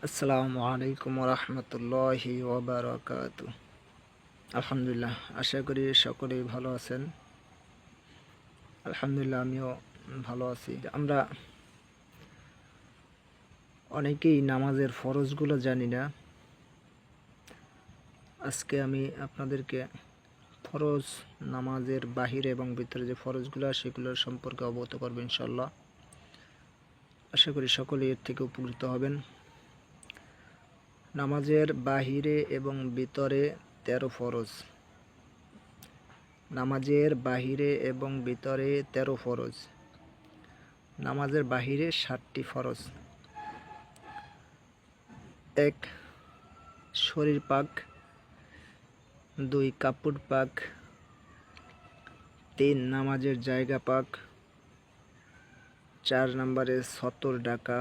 আসসালামু আলাইকুম রহমতুল্লাহি ওয়াবারাকাতু। আলহামদুলিল্লাহ, আশা করি সকলেই ভালো আছেন। আলহামদুলিল্লাহ, আমিও ভালো আছি। আমরা অনেকেই নামাজের ফরজগুলো জানি না। আজকে আমি আপনাদেরকে ফরজ নামাজের বাহিরে এবং ভিতরে যে ফরজগুলো সেগুলোর সম্পর্কে অবগত করবো ইনশাল্লাহ। আশা করি সকলেই এর থেকে উপকৃত হবেন। নামাজের বাহিরে এবং ভিতরে 13 ফরজ। নামাজের বাহিরে এবং ভিতরে 13 ফরজ। নামাজের বাহিরে 7টি ফরজ। 1. শরীর পাক। 2. কাপড় পাক। 3. নামাজের জায়গা পাক। 4 নম্বরে সতর ডাকা।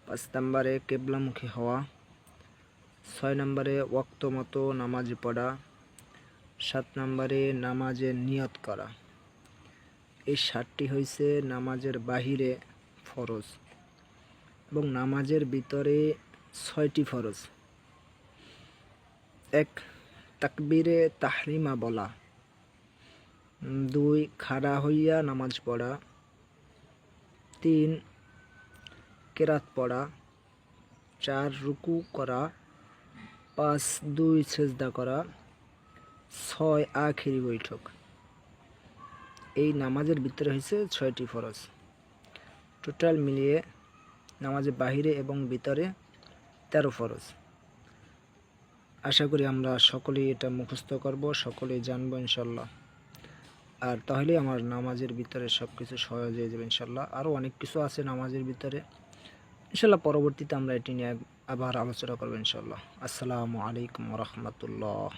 5 নম্বরে কেবলামুখী হওয়া। 6 নম্বরে ওয়াক্ত মতো নামাজ পড়া। 7 নম্বরে নামাজের নিয়ত করা। এই 7টি হয়েছে নামাজের বাহিরে ফরজ এবং নামাজের ভিতরে 6টি ফরজ। 1. তাকবীরে তাহরিমা বলা। 2. খাড়া হইয়া নামাজ পড়া। 3. কেরাত পড়া। 4. রুকু করা। 5. 2 সেজদা করা। 6. আখিরি বৈঠক। এই নামাজের ভিতরে হয়েছে 6টি ফরজ। টোটাল মিলিয়ে নামাজের বাহিরে এবং ভিতরে 13 ফরজ। আশা করি আমরা সকলেই এটা মুখস্থ করব, সকলেই জানবো ইনশাল্লাহ। আর তাহলে আমার নামাজের ভিতরে সব কিছু সহজ হয়ে যাবে ইনশাল্লাহ। আরও অনেক কিছু আছে নামাজের ভিতরে ইনশাল্লাহ। পরবর্তীতে আমরা এটি নিয়ে আবার আলোচনা করবো ইনশাল্লাহ। আসসালামু আলাইকুম রহমতুল্লাহ।